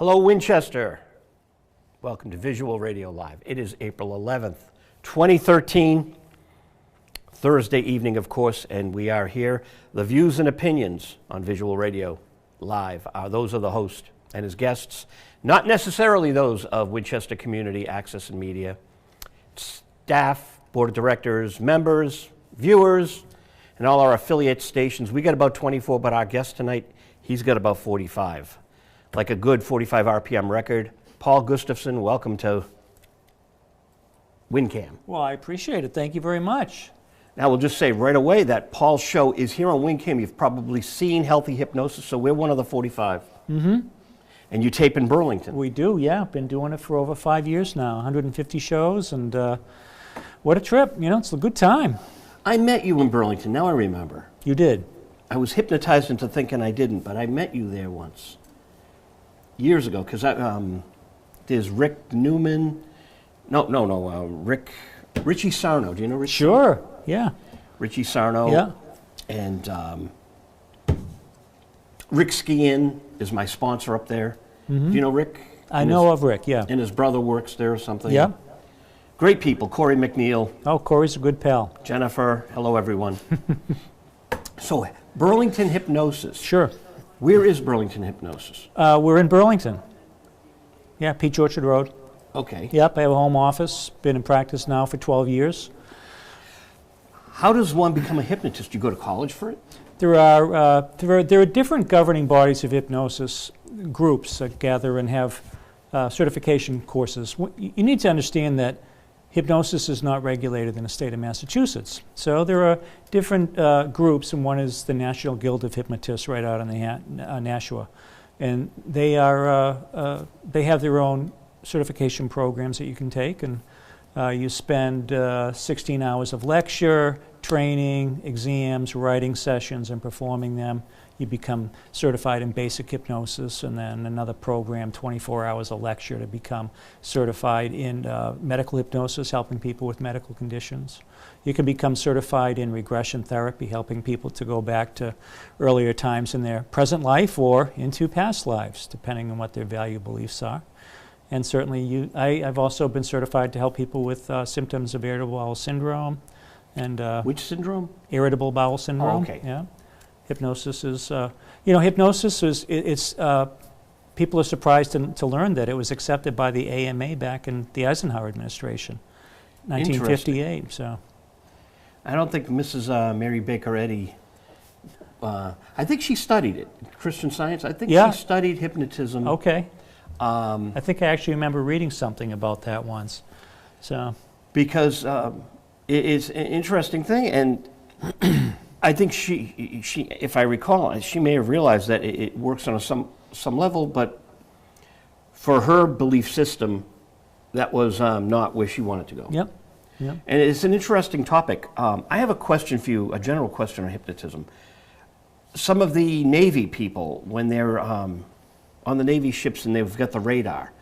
Hello, Winchester. Welcome to Visual Radio Live. It is April 11th, 2013, Thursday evening, of course, and we are here. The views and opinions on Visual Radio Live are those of the host and his guests, not necessarily those of Winchester Community Access and Media, staff, board of directors, members, viewers, and all our affiliate stations. We got about 24, but our guest tonight, he's got about 45. Like a good 45 RPM record. Paul Gustafson, welcome to WinCam. Well, I appreciate it. Thank you very much. Now, we'll just say right away that Paul's show is here on WinCam. You've probably seen Healthy Hypnosis, so we're one of the 45. Mm-hmm. And you tape in Burlington. We do, yeah. Been doing it for over 5 years now, 150 shows, and what a trip. You know, it's a good time. I met you in Burlington, now I remember. You did? I was hypnotized into thinking I didn't, but I met you there once. Years ago, because there's Rick Newman. Richie Sarno. Do you know Richie? Sure, yeah. Richie Sarno. Yeah. And Rick Skian is my sponsor up there. Mm-hmm. Do you know Rick? I know of Rick, yeah. And his brother works there or something. Yeah. Great people. Corey McNeil. Oh, Corey's a good pal. Jennifer. Hello, everyone. So, Burlington Hypnosis. Sure. Where is Burlington Hypnosis? We're in Burlington. Yeah, Peach Orchard Road. Okay. Yep, I have a home office. Been in practice now for 12 years. How does one become a hypnotist? You go to college for it? There are different governing bodies of hypnosis groups that gather and have certification courses. You need to understand that hypnosis is not regulated in the state of Massachusetts. So there are different groups, and one is the National Guild of Hypnotists right out in Nashua. And they have their own certification programs that you can take, and you spend 16 hours of lecture, training, exams, writing sessions, and performing them. You become certified in basic hypnosis, and then another program, 24 hours of lecture to become certified in medical hypnosis, helping people with medical conditions. You can become certified in regression therapy, helping people to go back to earlier times in their present life or into past lives, depending on what their value beliefs are. And certainly I've also been certified to help people with symptoms of irritable bowel syndrome. And which syndrome? Irritable bowel syndrome. Oh, okay. Yeah. Hypnosis is, hypnosis is, people are surprised to learn that it was accepted by the AMA back in the Eisenhower administration, 1958. So, I don't think Mrs. Mary Baker Eddy, I think she studied it, Christian Science. I think she studied hypnotism. Okay. I think I actually remember reading something about that once. So, because it's an interesting thing, and I think she, if I recall, she may have realized that it works on some level, but for her belief system, that was not where she wanted to go. Yep. Yep. And it's an interesting topic. I have a question for you, a general question on hypnotism. Some of the Navy people, when they're on the Navy ships and they've got the radar,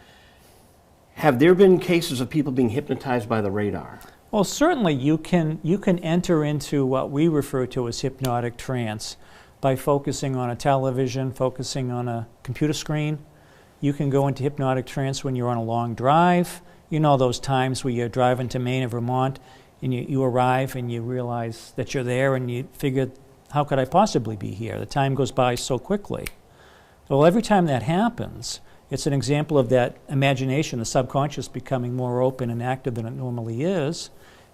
have there been cases of people being hypnotized by the radar? Well, certainly you can enter into what we refer to as hypnotic trance by focusing on a television, focusing on a computer screen. You can go into hypnotic trance when you're on a long drive. You know those times where you're driving to Maine or Vermont and you arrive and you realize that you're there and you figure, how could I possibly be here? The time goes by so quickly. Well, every time that happens, it's an example of that imagination, the subconscious becoming more open and active than it normally is.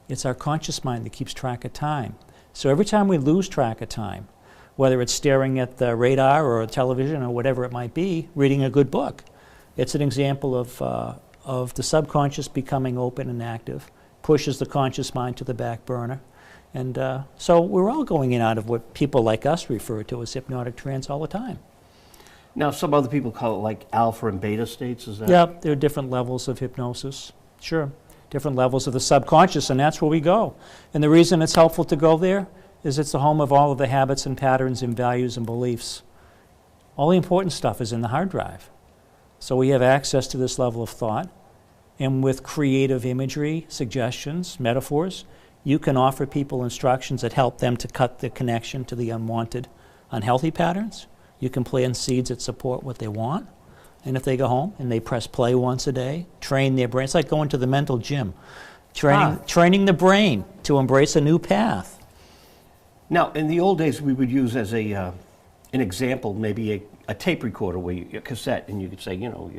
It's our conscious mind that keeps track of time. So every time we lose track of time, whether it's staring at the radar or a television or whatever it might be, reading a good book, it's an example of the subconscious becoming open and active, pushes the conscious mind to the back burner. And so we're all going in and out of what people like us refer to as hypnotic trance all the time. Now, some other people call it like alpha and beta states, is that? Yeah, there are different levels of hypnosis. Sure. Different levels of the subconscious, and that's where we go. And the reason it's helpful to go there is it's the home of all of the habits and patterns and values and beliefs. All the important stuff is in the hard drive. So we have access to this level of thought, and with creative imagery, suggestions, metaphors, you can offer people instructions that help them to cut the connection to the unwanted, unhealthy patterns. You can plant seeds that support what they want, And if they go home and they press play once a day, train their brain, it's like going to the mental gym, training the brain to embrace a new path. Now, in the old days, we would use as an example maybe a tape recorder, a cassette, and you could say, you know,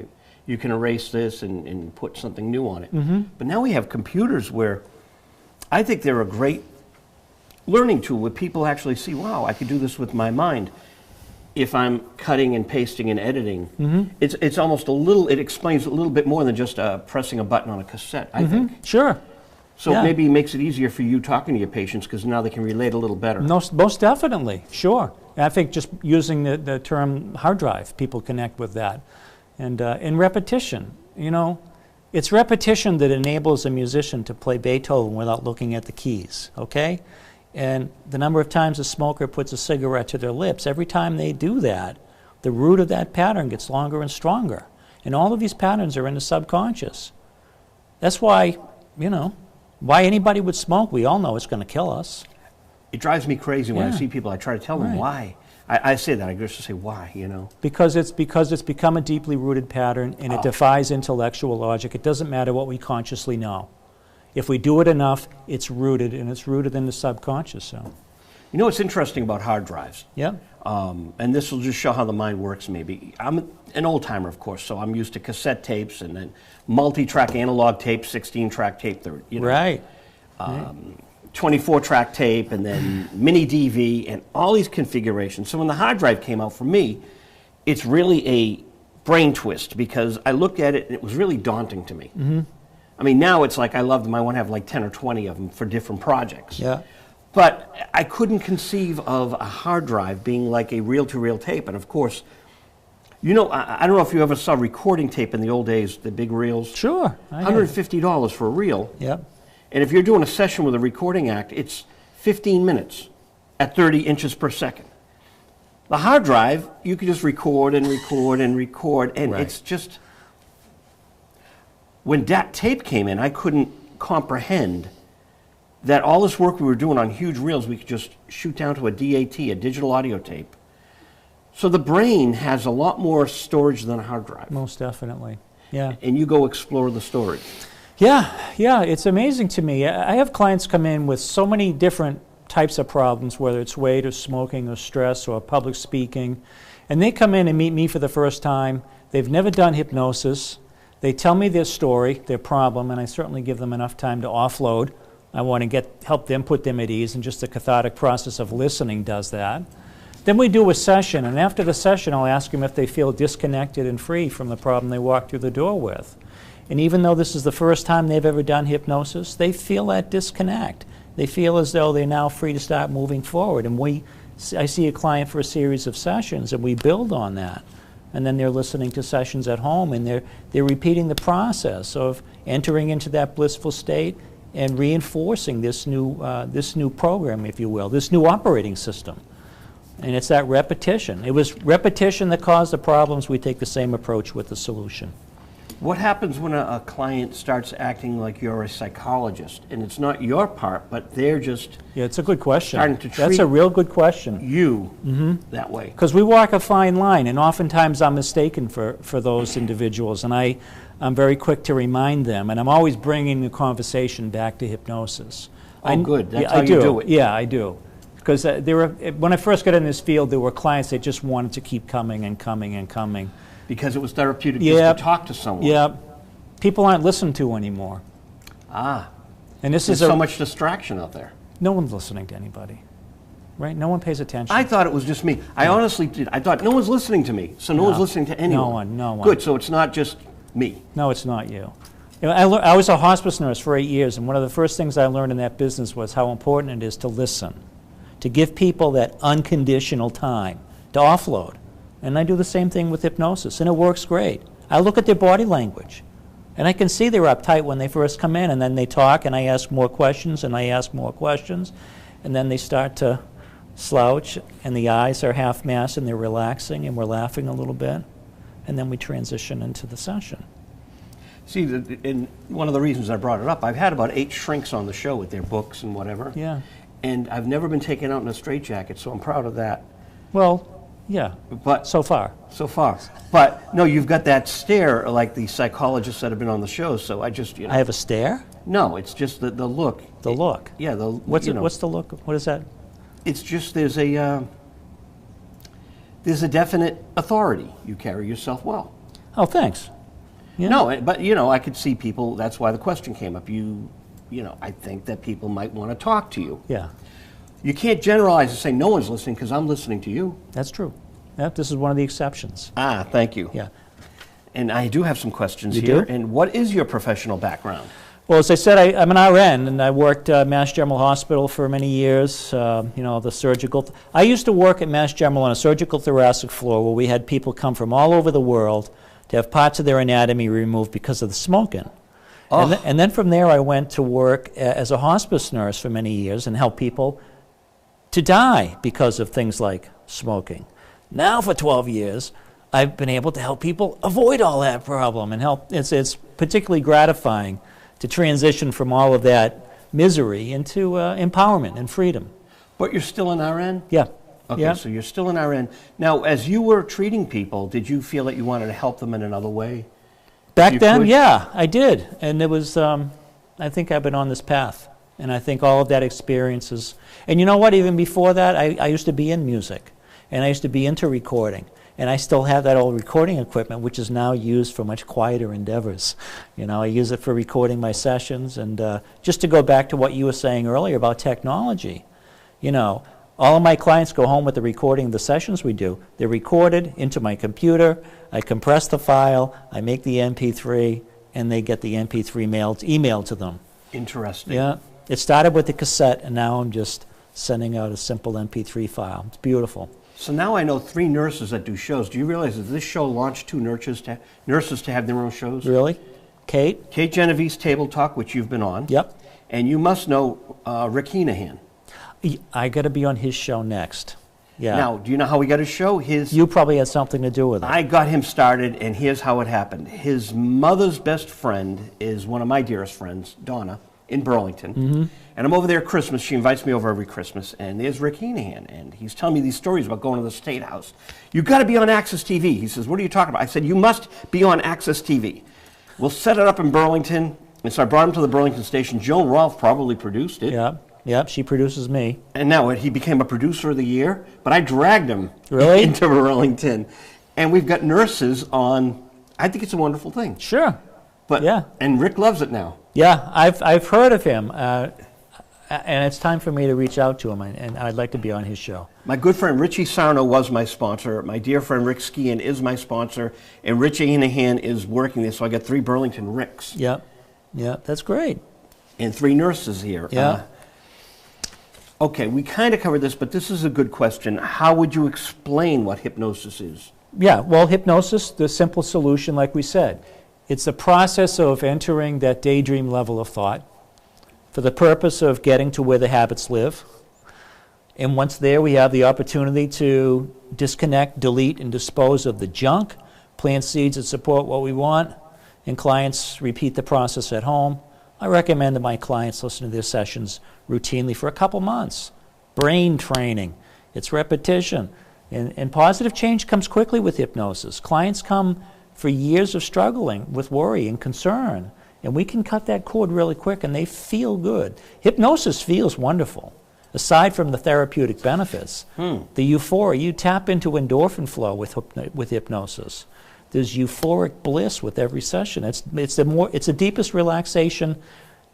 you can erase this and put something new on it. Mm-hmm. But now we have computers where I think they're a great learning tool where people actually see, wow, I could do this with my mind. If I'm cutting and pasting and editing, Mm-hmm. it's almost it explains a little bit more than just pressing a button on a cassette, I think. Sure. So Yeah. maybe it makes it easier for you talking to your patients because now they can relate a little better. Most definitely, sure. And I think just using the term hard drive, people connect with that. And in repetition, you know, it's repetition that enables a musician to play Beethoven without looking at the keys, okay? And the number of times a smoker puts a cigarette to their lips, every time they do that, the root of that pattern gets longer and stronger. And all of these patterns are in the subconscious. That's why, you know, why anybody would smoke, we all know it's going to kill us. It drives me crazy when I Yeah. see people. I try to tell them Right. why. I say that. I just say why, you know. Because it's become a deeply rooted pattern, and it defies intellectual logic. It doesn't matter what we consciously know. If we do it enough, it's rooted, and it's rooted in the subconscious. So, You know what's interesting about hard drives? yeah, And this will just show how the mind works maybe. I'm an old timer, of course, so I'm used to cassette tapes and then multi-track analog tape, 16-track tape, you know, right. 24-track tape, and then mini DV, and all these configurations. So when the hard drive came out for me, it's really a brain twist because I looked at it and it was really daunting to me. Mm-hmm. I mean, now it's like I love them. I want to have like 10 or 20 of them for different projects. Yeah. But I couldn't conceive of a hard drive being like a reel-to-reel tape. And of course, you know, I don't know if you ever saw recording tape in the old days, the big reels. Sure. $150 for a reel. Yep. And if you're doing a session with a recording act, it's 15 minutes at 30 inches per second. The hard drive, you can just record and record and record, and Right. it's just... When that tape came in, I couldn't comprehend that all this work we were doing on huge reels, we could just shoot down to a DAT, a digital audio tape. So the brain has a lot more storage than a hard drive. Most definitely. Yeah. And you go explore the storage. Yeah, it's amazing to me. I have clients come in with so many different types of problems, whether it's weight or smoking or stress or public speaking, and they come in and meet me for the first time. They've never done hypnosis. They tell me their story, their problem, and I certainly give them enough time to offload. I want to help them put them at ease, and just the cathartic process of listening does that. Then we do a session, and after the session I'll ask them if they feel disconnected and free from the problem they walked through the door with. And even though this is the first time they've ever done hypnosis, they feel that disconnect. They feel as though they're now free to start moving forward. And I see a client for a series of sessions, and we build on that. And then they're listening to sessions at home, and they're repeating the process of entering into that blissful state and reinforcing this new program, if you will, this new operating system. And it's that repetition. It was repetition that caused the problems. We take the same approach with the solution. What happens when a client starts acting like you're a psychologist, and it's not your part, but they're just Yeah, it's a good question. starting to That's treat a real good question. you that way? Because we walk a fine line, and oftentimes I'm mistaken for those individuals, and I'm very quick to remind them, and I'm always bringing the conversation back to hypnosis. Oh, good. That's yeah, how you do it. Yeah, I do. Because when I first got in this field, there were clients that just wanted to keep coming and coming and coming. Because it was therapeutic Yep. just to talk to someone. Yeah, people aren't listened to anymore. Ah, And this there's is so much distraction out there. no one's listening to anybody, right? No one pays attention. I thought it was just me. I honestly did. I thought no one's listening to me, so no one's listening to anyone. No one. Good, so it's not just me. No, it's not you. You know, I was a hospice nurse for 8 years, and one of the first things I learned in that business was how important it is to listen, to give people that unconditional time to offload. And I do the same thing with hypnosis, and it works great. I look at their body language, and I can see they're uptight when they first come in, and then they talk, and I ask more questions, and I ask more questions, and then they start to slouch, and the eyes are half-masked, and they're relaxing, and we're laughing a little bit, and then we transition into the session. See, and one of the reasons I brought it up, I've had about 8 shrinks on the show with their books and whatever. Yeah. And I've never been taken out in a straitjacket, so I'm proud of that. Well, Yeah, But so far. so far. But no, you've got that stare like the psychologists that have been on the show. So I just, I have a stare? No, it's just the look. The look? Yeah, What's the look? What is that? It's just there's a definite authority. You carry yourself well. Oh, thanks. Yeah. No, but I could see people. That's why the question came up. I think that people might want to talk to you. Yeah, You can't generalize and say no one's listening because I'm listening to you. that's true. Yeah, this is one of the exceptions. Ah, thank you. Yeah. And I do have some questions You here. do? And what is your professional background? Well, as I said, I'm an RN, and I worked at Mass General Hospital for many years. The surgical. I used to work at Mass General on a surgical thoracic floor where we had people come from all over the world to have parts of their anatomy removed because of the smoking. Oh. And then from there, I went to work as a hospice nurse for many years and helped people to die because of things like smoking. Now, for 12 years, I've been able to help people avoid all that problem and help. It's particularly gratifying to transition from all of that misery into empowerment and freedom. But you're still an RN? Yeah. Okay, Yeah. so you're still an RN. Now, as you were treating people, did you feel that you wanted to help them in another way? Back You then, could? yeah, I did. And it was, I think I've been on this path. And I think all of that experience is, and you know what, even before that, I used to be in music. And I used to be into recording. And I still have that old recording equipment, which is now used for much quieter endeavors. I use it for recording my sessions. And just to go back to what you were saying earlier about technology, all of my clients go home with the recording of the sessions we do. They're recorded into my computer. I compress the file. I make the MP3, and they get the MP3 emailed to them. Interesting. Yeah. It started with the cassette, and now I'm just sending out a simple MP3 file. It's beautiful. So now I know 3 nurses that do shows. Do you realize that this show launched 2 nurses to have their own shows? Really? Kate? Kate Genevieve's Table Talk, which you've been on. Yep. And you must know Rick Heenahan. I got to be on his show next. Yeah. Now, do you know how he got his show? You probably had something to do with it. I got him started, and here's how it happened. His mother's best friend is one of my dearest friends, Donna, in Burlington. Mm-hmm. And I'm over there at Christmas. She invites me over every Christmas, and there's Rick Heenahan, and he's telling me these stories about going to the State House. You got to be on Access TV. He says, what are you talking about? I said, you must be on Access TV. We'll set it up in Burlington. And so I brought him to the Burlington station. Joan Rolfe probably produced it. Yep, she produces me. And now he became a producer of the year, but I dragged him Really? into Burlington. And we've got nurses on. I think it's a wonderful thing. Sure. But Yeah. And Rick loves it now. Yeah, I've heard of him, and it's time for me to reach out to him, and I'd like to be on his show. My good friend Richie Sarno was my sponsor. My dear friend Rick Skian is my sponsor. And Richie Heenahan is working this, so I got 3 Burlington Ricks. Yep. Yeah, that's great. And 3 nurses here. Yeah. Okay, we kind of covered this, but this is a good question. How would you explain what hypnosis is? Yeah, well, hypnosis, the simple solution, like we said, it's the process of entering that daydream level of thought for the purpose of getting to where the habits live. And once there, we have the opportunity to disconnect, delete, and dispose of the junk, plant seeds that support what we want, and clients repeat the process at home. I recommend that my clients listen to their sessions routinely for a couple months. Brain training, it's repetition. And positive change comes quickly with hypnosis. Clients come for years of struggling with worry and concern, and we can cut that cord really quick and they feel good. Hypnosis feels wonderful. Aside from the therapeutic benefits, the euphoria, you tap into endorphin flow with hypnosis. There's euphoric bliss with every session. It's the deepest relaxation.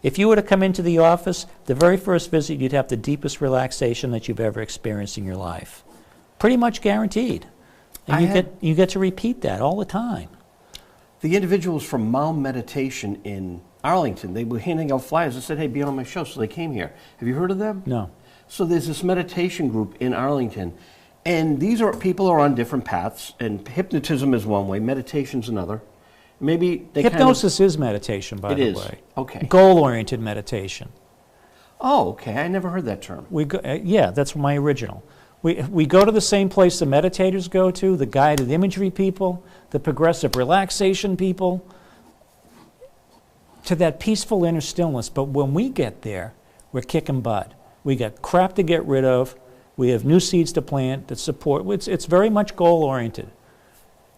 If you were to come into the office, the very first visit, you'd have the deepest relaxation that you've ever experienced in your life. Pretty much guaranteed. And you get to repeat that all the time. The individuals from Malm Meditation in Arlington, they were handing out flyers that said, hey, be on my show, so they came here. Have you heard of them? No. So there's this meditation group in Arlington, and people are on different paths, and hypnotism is one way, meditation's another. Maybe they Hypnosis is meditation, by the is. way. Okay. Goal-oriented meditation. Oh, okay. I never heard that term. Yeah, that's my original. We go to the same place the meditators go to, the guided imagery people, the progressive relaxation people, to that peaceful inner stillness. But when we get there, we're kicking butt. We got crap to get rid of. We have new seeds to plant that support. It's very much goal-oriented.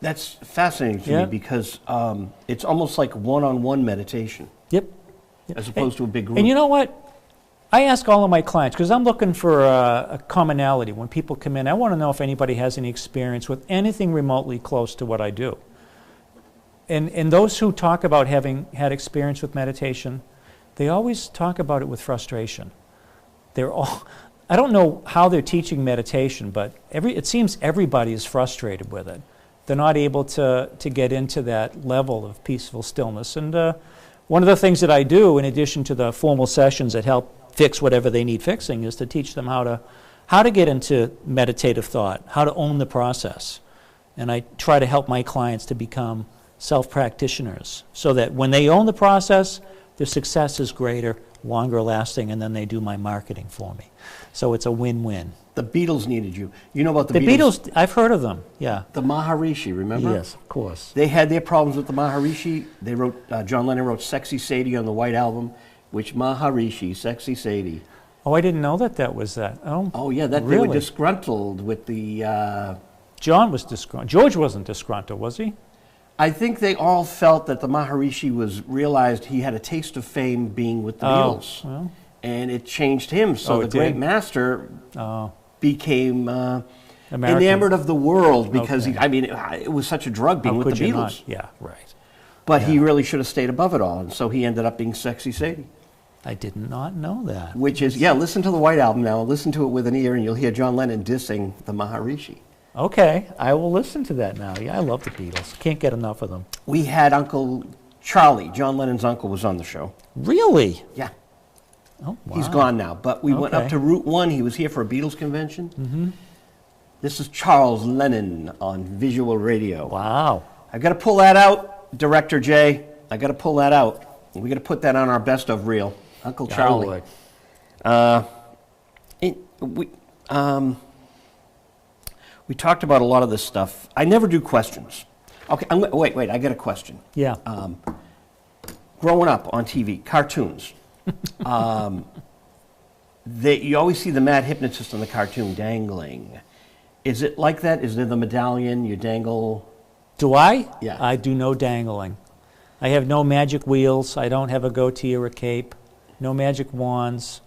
That's fascinating to me because it's almost like one-on-one meditation. Yep. As opposed to a big group. And you know what? I ask all of my clients, because I'm looking for a commonality. When people come in, I want to know if anybody has any experience with anything remotely close to what I do. And those who talk about having had experience with meditation, they always talk about it with frustration. I don't know how they're teaching meditation, but it seems everybody is frustrated with it. They're not able to get into that level of peaceful stillness. And one of the things that I do, in addition to the formal sessions that help fix whatever they need fixing, is to teach them how to get into meditative thought, how to own the process. And I try to help my clients to become self-practitioners so that when they own the process, their success is greater, longer lasting, and then they do my marketing for me. So it's a win-win. The Beatles needed you. You know about the Beatles? I've heard of them, yeah. The Maharishi, remember? Yes, of course. They had their problems with the Maharishi. They wrote, John Lennon wrote Sexy Sadie on the White Album, which Maharishi, Sexy Sadie. Oh, I didn't know that was that. Oh yeah, really? They were disgruntled with the... John was disgruntled. George wasn't disgruntled, was he? I think they all felt that the Maharishi realized he had a taste of fame being with the Beatles. Well. And it changed him. So the great master became enamored of the world because, it was such a drug being with the Beatles. Not? Yeah, right. But he really should have stayed above it all. And so he ended up being Sexy Sadie. I did not know that. Which is, listen to the White Album now. Listen to it with an ear and you'll hear John Lennon dissing the Maharishi. Okay, I will listen to that now. Yeah, I love the Beatles. Can't get enough of them. We had Uncle Charlie, John Lennon's uncle, was on the show. Really? Yeah. Oh, wow. He's gone now, but we went up to Route 1. He was here for a Beatles convention. Mm-hmm. This is Charles Lennon on visual radio. Wow. I got to pull that out, Director Jay. I got to pull that out. We got to put that on our best of reel. Uncle Charlie. We talked about a lot of this stuff. I never do questions. Okay, wait, I got a question. Yeah. Growing up on TV, cartoons. You always see the mad hypnotist on the cartoon dangling. Is it like that? Is there the medallion, you dangle? Do I? Yeah. I do no dangling. I have no magic wheels. I don't have a goatee or a cape. No magic wands.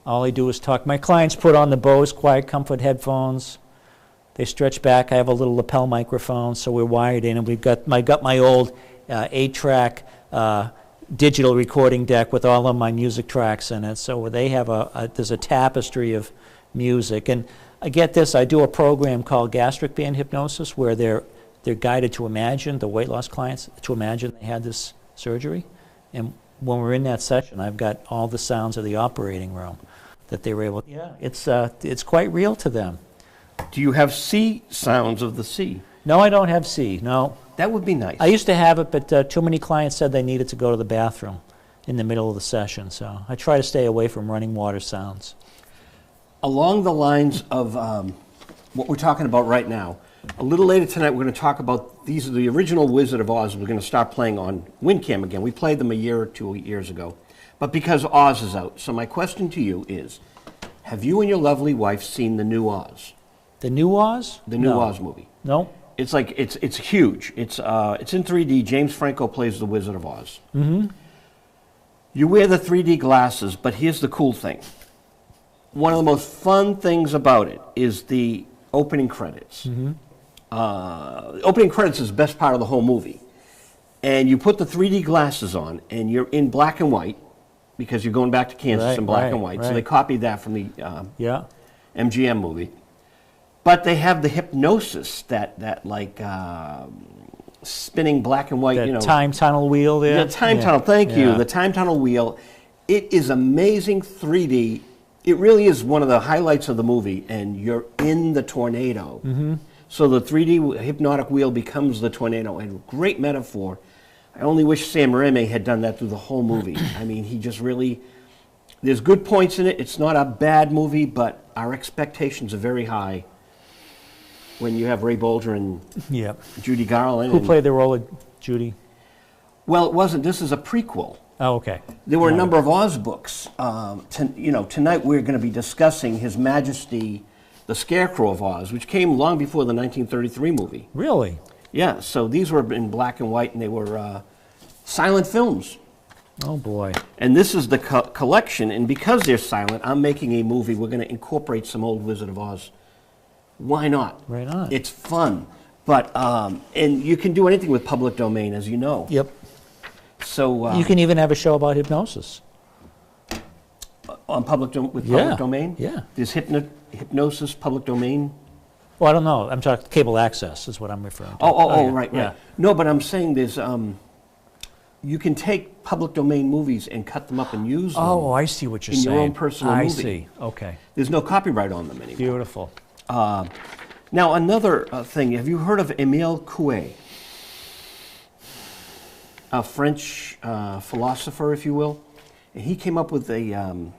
All I do is talk. My clients put on the Bose Quiet Comfort headphones. They stretch back. I have a little lapel microphone, so we're wired in. And I got my old 8-track digital recording deck with all of my music tracks in it. So they have there's a tapestry of music. And I get this. I do a program called Gastric Band Hypnosis where they're guided to imagine, the weight loss clients, to imagine they had this surgery. And when we're in that session, I've got all the sounds of the operating room that they were able to. Yeah, it's quite real to them. Do you have C sounds of the sea? No, I don't have C, no. That would be nice. I used to have it, but too many clients said they needed to go to the bathroom in the middle of the session, so I try to stay away from running water sounds. Along the lines of what we're talking about right now, a little later tonight we're going to talk about, these are the original Wizard of Oz we're going to start playing on WinCam again. We played them a year or 2 years ago, but because Oz is out. So my question to you is, have you and your lovely wife seen the new Oz? The new Oz? The new Oz movie. No. It's like it's huge. It's in 3D. James Franco plays the Wizard of Oz. Mm-hmm. You wear the 3D glasses, but here's the cool thing. One of the most fun things about it is the opening credits. Mm-hmm. Opening credits is the best part of the whole movie. And you put the 3D glasses on, and you're in black and white because you're going back to Kansas in black and white. Right. So they copied that from the MGM movie. But they have the hypnosis, that like spinning black and white, that time tunnel wheel there. The time tunnel, thank you. The time tunnel wheel. It is amazing 3D. It really is one of the highlights of the movie, and you're in the tornado. Mm-hmm. So the 3D hypnotic wheel becomes the tornado, and great metaphor. I only wish Sam Raimi had done that through the whole movie. I mean, he just really, there's good points in it. It's not a bad movie, but our expectations are very high when you have Ray Bolger and Judy Garland. Who played the role of Judy? Well, it wasn't. This is a prequel. Oh, okay. There were a number of Oz books. Tonight we're going to be discussing His Majesty The Scarecrow of Oz, which came long before the 1933 movie. Really? Yeah, so these were in black and white, and they were silent films. Oh, boy. And this is the collection, and because they're silent, I'm making a movie. We're going to incorporate some old Wizard of Oz. Why not? Right on. It's fun. But, and you can do anything with public domain, as you know. Yep. So You can even have a show about hypnosis. on public public domain? Yeah. There's hypnosis, public domain? Well, I don't know. I'm talking cable access is what I'm referring to. Oh, yeah. right. Yeah. No, but I'm saying there's, you can take public domain movies and cut them up and use them. Oh, I see what you're in saying. your own personal I movie. see. Okay. There's no copyright on them anymore. Beautiful. Now, another thing, have you heard of Émile Coué? A French philosopher, if you will. And he came up with a,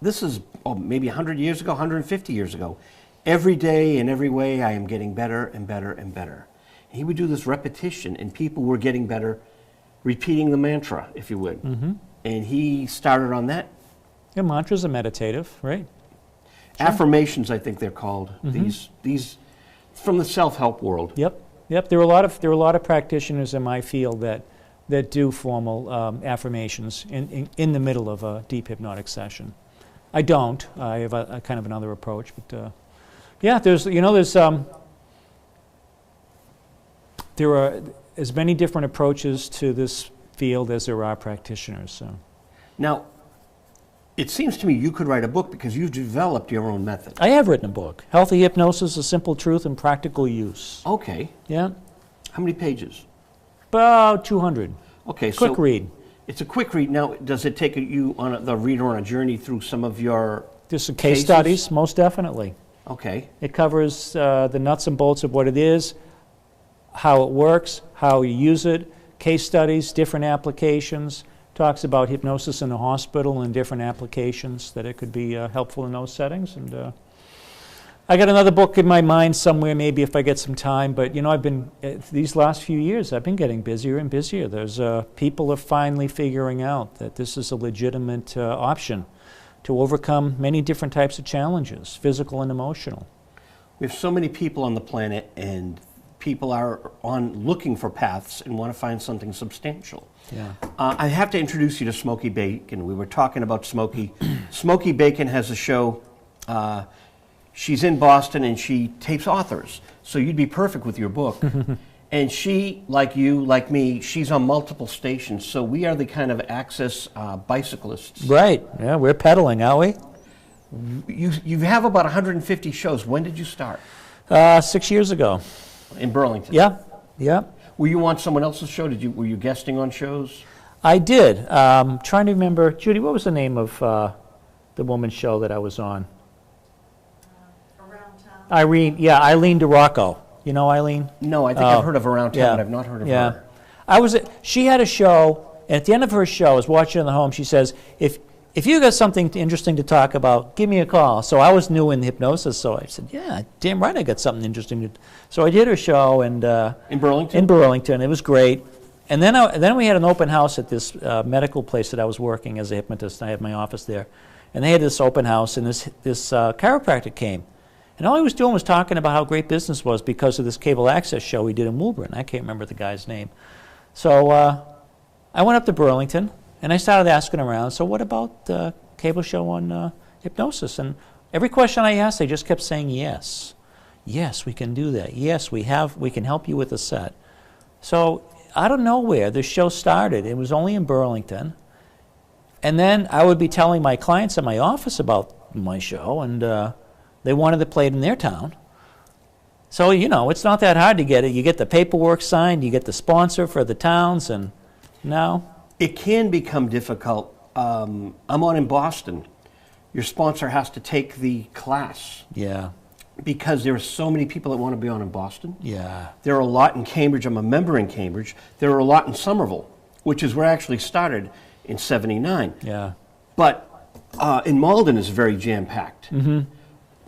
this is maybe 100 years ago, 150 years ago. Every day in every way I am getting better and better and better. And he would do this repetition, and people were getting better, repeating the mantra, if you would. Mm-hmm. And he started on that. Yeah, mantras are meditative, right? Affirmations, I think they're called. Mm-hmm. These from the self-help world. Yep. There are a lot of practitioners in my field that do formal affirmations in the middle of a deep hypnotic session. I don't. I have a kind of another approach, but yeah, there are as many different approaches to this field as there are practitioners. So. Now, it seems to me you could write a book because you've developed your own method. I have written a book, Healthy Hypnosis, A Simple Truth and Practical Use. Okay. Yeah. How many pages? About 200. Okay, Quick so read. It's a quick read. Now, does it take you the reader on a journey through some of your There's some case cases? studies, most definitely. Okay. It covers the nuts and bolts of what it is, how it works, how you use it, case studies, different applications, talks about hypnosis in the hospital and different applications that it could be helpful in those settings. And I got another book in my mind somewhere, maybe if I get some time, but I've been, these last few years, I've been getting busier and busier. There's people are finally figuring out that this is a legitimate option to overcome many different types of challenges, physical and emotional. We have so many people on the planet, and people are looking for paths and want to find something substantial. Yeah. I have to introduce you to Smokey Bacon. We were talking about Smokey. Smokey Bacon has a show. She's in Boston, and she tapes authors. So you'd be perfect with your book. And she, like you, like me, she's on multiple stations. So we are the kind of access bicyclists. Right. Yeah, we're pedaling, aren't we? You have about 150 shows. When did you start? 6 years ago. In Burlington? Yeah. Were you on someone else's show? Were you guesting on shows? I did. Trying to remember, Judy, what was the name of the woman's show that I was on? Around Town. Eileen DeRocco. You know Eileen? No, I think I've heard of Around Town, yeah. but I've not heard of her. She had a show, and at the end of her show, I was watching in the home, she says, if you got something interesting to talk about, give me a call. So I was new in hypnosis, so I said, yeah, damn right I got something interesting. So I did her show. And in Burlington? In Burlington. It was great. And then we had an open house at this medical place that I was working as a hypnotist. I had my office there. And they had this open house, and this chiropractor came. And all he was doing was talking about how great business was because of this cable access show he did in Woburn. I can't remember the guy's name. So I went up to Burlington, and I started asking around, so what about the cable show on hypnosis? And every question I asked, they just kept saying yes. Yes, we can do that. Yes, we can help you with a set. So out of nowhere, the show started. It was only in Burlington. And then I would be telling my clients in my office about my show, and they wanted to play it in their town. So, it's not that hard to get it. You get the paperwork signed, you get the sponsor for the towns, and now... It can become difficult. I'm on in Boston. Your sponsor has to take the class. Yeah. Because there are so many people that want to be on in Boston. Yeah. There are a lot in Cambridge. I'm a member in Cambridge. There are a lot in Somerville, which is where I actually started in '79. Yeah. But in Malden is very jam-packed. Mm-hmm.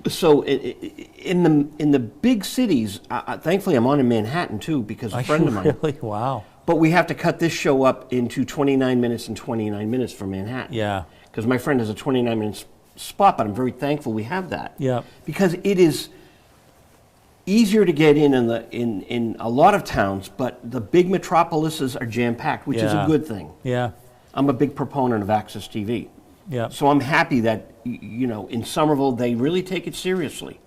So in the big cities, thankfully I'm on in Manhattan too because a friend of mine. Really? Wow. But we have to cut this show up into 29 minutes and 29 minutes for Manhattan. Yeah. Because my friend has a 29-minute spot, but I'm very thankful we have that. Yeah. Because it is easier to get in a lot of towns, but the big metropolises are jam-packed, which is a good thing. Yeah. I'm a big proponent of Access TV. Yeah. So I'm happy that, you know, in Somerville, they really take it seriously.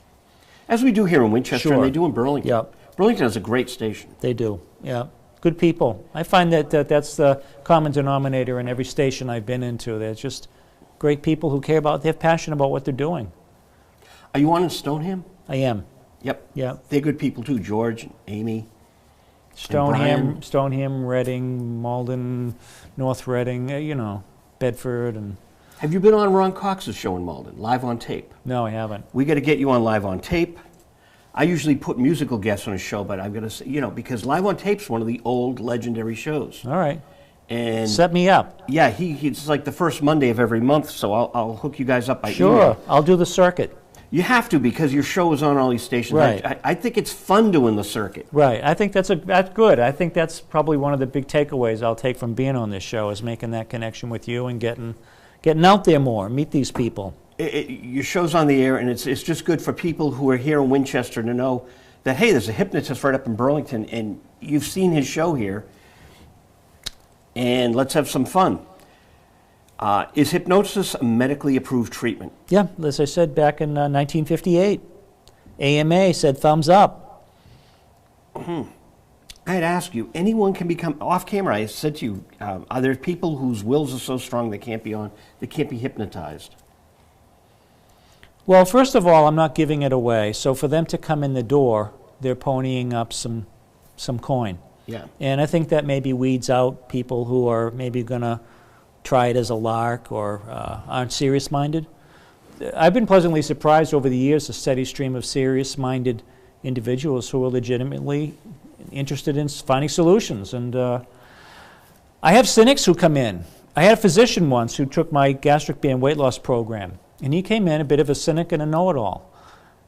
As we do here in Winchester, Sure. and they do in Burlington. Yep. Burlington is a great station. They do. Yeah. Good people. I find that that's the common denominator in every station I've been into. They're just great people who care about, they have passion about what they're doing. Are you on in Stoneham? I am. Yep. Yeah. They're good people too. George, Amy. Brian. Stoneham, Reading, Malden, North Reading, you know, Bedford, and Have you been on Ron Cox's show in Malden, live on tape? no, I haven't. We got to get you on live on tape. I usually put musical guests on a show, but I'm going to say, you know, because live on tape's one of the old legendary shows. All right. And Set me up. yeah, it's like the first Monday of every month, so I'll hook you guys up by Sure. email. I'll do the circuit. You have to, because your show is on all these stations. Right. I think it's fun doing the circuit. Right. I think that's good. I think that's probably one of the big takeaways I'll take from being on this show is making that connection with you and getting out there more, meet these people. Your show's on the air, and it's just good for people who are here in Winchester to know that, hey, there's a hypnotist right up in Burlington, and you've seen his show here, and let's have some fun. Is hypnosis a medically approved treatment? Yeah, as I said back in 1958, AMA said thumbs up. I'd ask you, anyone can become, off camera, I said to you, are there people whose wills are so strong they can't be hypnotized? Well, first of all, I'm not giving it away. So for them to come in the door, they're ponying up some coin. Yeah. And I think that maybe weeds out people who are maybe going to try it as a lark or aren't serious-minded. I've been pleasantly surprised over the years, a steady stream of serious-minded individuals who are legitimately interested in finding solutions. And I have cynics who come in. I had a physician once who took my gastric band weight loss program, and he came in a bit of a cynic and a know-it-all.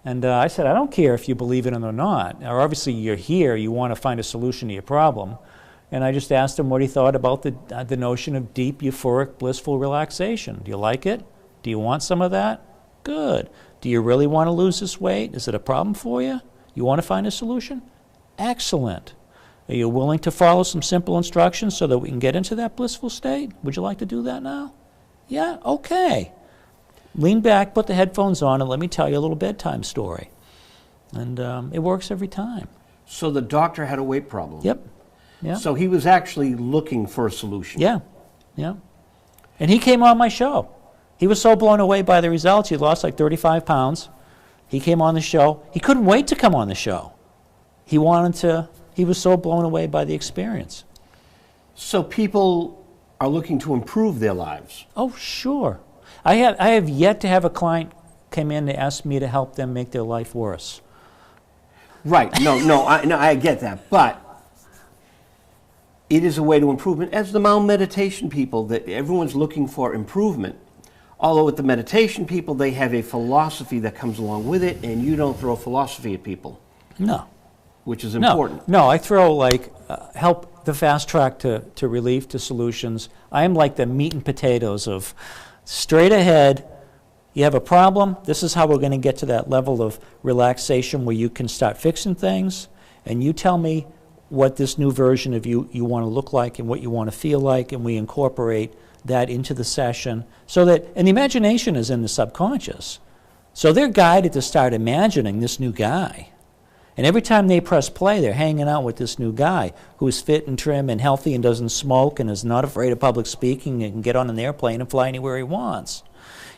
And I said, I don't care if you believe in it or not. Or obviously you're here, you want to find a solution to your problem. And I just asked him what he thought about the notion of deep, euphoric, blissful relaxation. Do you like it? Do you want some of that? Good. Do you really want to lose this weight? Is it a problem for you? You want to find a solution? Excellent. Are you willing to follow some simple instructions so that we can get into that blissful state? Would you like to do that now? Yeah? Okay. Lean back, put the headphones on, and let me tell you a little bedtime story. And it works every time. So the doctor had a weight problem. Yep. Yeah. So he was actually looking for a solution. Yeah. Yeah. And he came on my show. He was so blown away by the results. He lost like 35 pounds. He came on the show. He couldn't wait to come on the show. He was so blown away by the experience. So people are looking to improve their lives. Oh, sure. I have yet to have a client come in to ask me to help them make their life worse. Right. No, I get that. But it is a way to improvement. As the mild meditation people, that everyone's looking for improvement. Although with the meditation people, they have a philosophy that comes along with it, and you don't throw philosophy at people. No. Which is important. No, I throw help the fast track to relief, to solutions. I am like the meat and potatoes of straight ahead. You have a problem. This is how we're going to get to that level of relaxation where you can start fixing things. And you tell me what this new version of you want to look like and what you want to feel like, and we incorporate that into the session so that, and the imagination is in the subconscious. So they're guided to start imagining this new guy. And every time they press play, they're hanging out with this new guy who's fit and trim and healthy and doesn't smoke and is not afraid of public speaking and can get on an airplane and fly anywhere he wants.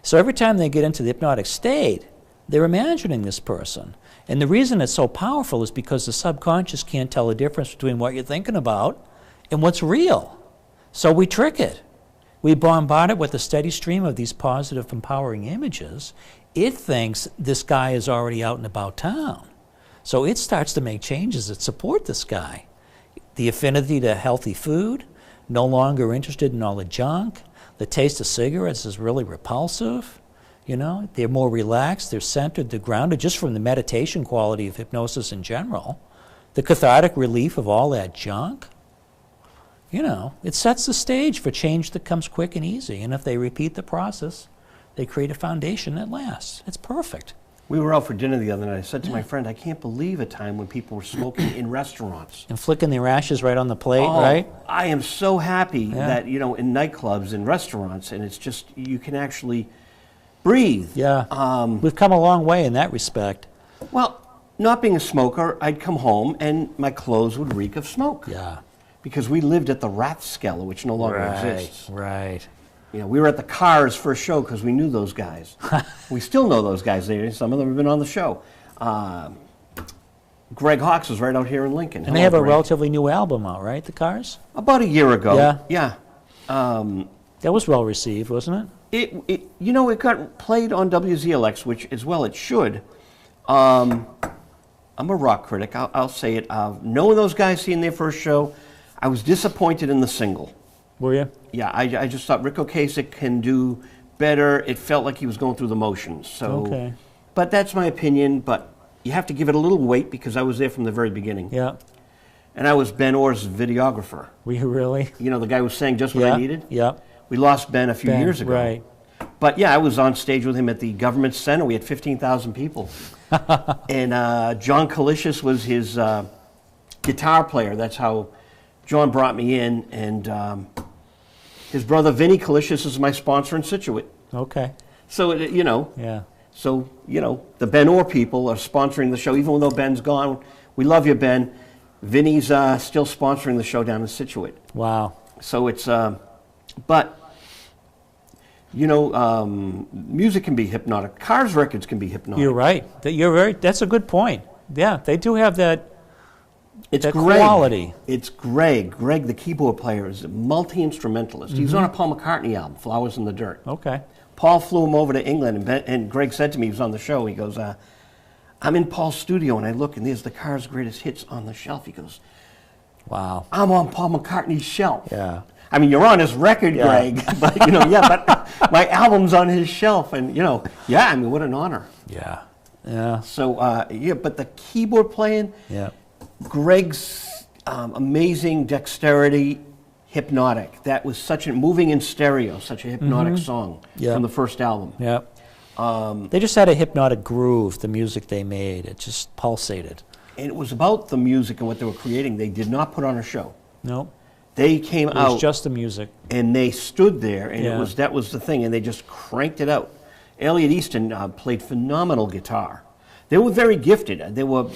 So every time they get into the hypnotic state, they're imagining this person. And the reason it's so powerful is because the subconscious can't tell the difference between what you're thinking about and what's real. So we trick it. We bombard it with a steady stream of these positive, empowering images. It thinks this guy is already out and about town. So it starts to make changes that support this guy. The affinity to healthy food, no longer interested in all the junk. The taste of cigarettes is really repulsive. You know, they're more relaxed, they're centered, they're grounded, just from the meditation quality of hypnosis in general. The cathartic relief of all that junk. You know, it sets the stage for change that comes quick and easy. And if they repeat the process, they create a foundation that lasts. It's perfect. We were out for dinner the other night. I said to my friend, I can't believe a time when people were smoking in restaurants. And flicking their ashes right on the plate, right? I am so happy that, in nightclubs and restaurants, and it's just, you can actually breathe. Yeah. We've come a long way in that respect. Well, not being a smoker, I'd come home and my clothes would reek of smoke. Yeah. Because we lived at the Rathskeller, which no longer exists. Right. We were at the Cars first show because we knew those guys. We still know those guys. Some of them have been on the show. Greg Hawkes was right out here in Lincoln. And they have a relatively new album out, right, the Cars? About a year ago. Yeah. That was well received, wasn't it? It got played on WZLX, which as well it should. I'm a rock critic. I'll say it. Knowing those guys, seeing their first show, I was disappointed in the single. Were you? Yeah, I just thought Rick Ocasek can do better. It felt like he was going through the motions. So, okay. But that's my opinion. But you have to give it a little weight because I was there from the very beginning. Yeah. And I was Ben Orr's videographer. Were you really? The guy who sang just what I needed? Yeah. We lost Ben a few years ago. Right. But yeah, I was on stage with him at the Government Center. We had 15,000 people. And John Kalishis was his guitar player. That's how John brought me in. And his brother Vinny Kalishis is my sponsor in Scituate. Okay. So, Yeah. So, the Ben Orr people are sponsoring the show. Even though Ben's gone, we love you, Ben. Vinny's still sponsoring the show down in Scituate. Wow. So it's, music can be hypnotic. Cars records can be hypnotic. You're right. That's a good point. Yeah, they do have that. It's that Greg. Quality. It's Greg. Greg, the keyboard player, is a multi-instrumentalist. He was on a Paul McCartney album, Flowers in the Dirt. Okay. Paul flew him over to England, and Greg said to me, he was on the show, he goes, I'm in Paul's studio, and I look, and there's the Cars' greatest hits on the shelf. He goes, wow. I'm on Paul McCartney's shelf. Yeah. I mean, you're on his record, Greg, but, but my album's on his shelf, and, what an honor. Yeah. Yeah. So, but the keyboard playing, Greg's amazing dexterity, hypnotic. That was moving in stereo, such a hypnotic song from the first album. Yeah. They just had a hypnotic groove, the music they made. It just pulsated. And it was about the music and what they were creating. They did not put on a show. No. They came out. It was just the music. And they stood there, and that was the thing, and they just cranked it out. Elliot Easton played phenomenal guitar. They were very gifted. They were,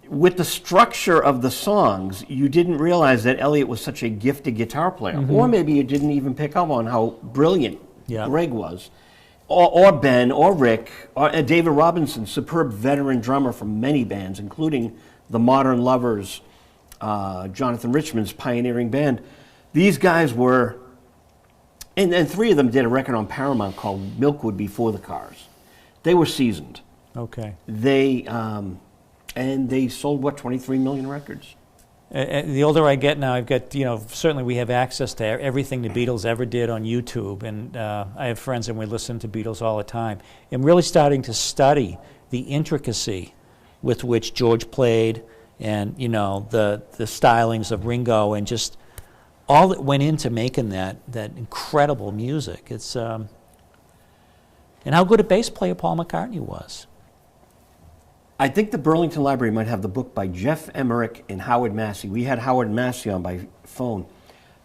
with the structure of the songs, you didn't realize that Elliot was such a gifted guitar player. Or maybe you didn't even pick up on how brilliant Greg was. Or Ben, or Rick, or David Robinson, superb veteran drummer from many bands, including the Modern Lovers, Jonathan Richman's pioneering band. These guys were, and three of them did a record on Paramount called Milkwood before the Cars. They were seasoned. Okay. And they sold, 23 million records? The older I get now, I've got, certainly we have access to everything the Beatles ever did on YouTube, and I have friends and we listen to Beatles all the time. I'm really starting to study the intricacy with which George played, and the stylings of Ringo, and just all that went into making that incredible music. It's and how good a bass player Paul McCartney was. I think the Burlington Library might have the book by Jeff Emmerich and Howard Massey. We had Howard Massey on by phone.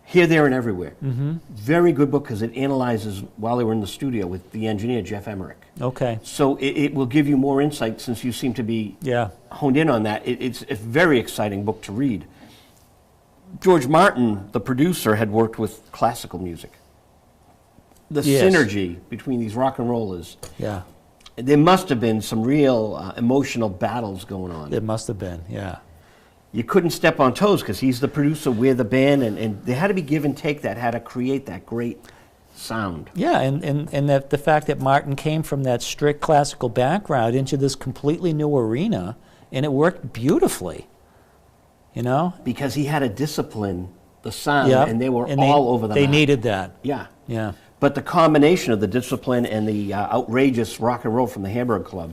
Here, There, and Everywhere. Very good book because it analyzes while they were in the studio with the engineer, Jeff Emmerich. Okay. So it will give you more insight since you seem to be honed in on that. It's a very exciting book to read. George Martin, the producer, had worked with classical music. The synergy between these rock and rollers. Yeah. There must have been some real emotional battles going on. There must have been, yeah. You couldn't step on toes because he's the producer, we're the band, and there had to be give and take that had to create that great sound. Yeah, and that the fact that Martin came from that strict classical background into this completely new arena, and it worked beautifully, Because he had to discipline the sound, and they were all over the map. They needed that. Yeah. Yeah. But the combination of the discipline and the outrageous rock and roll from the Hamburg Club.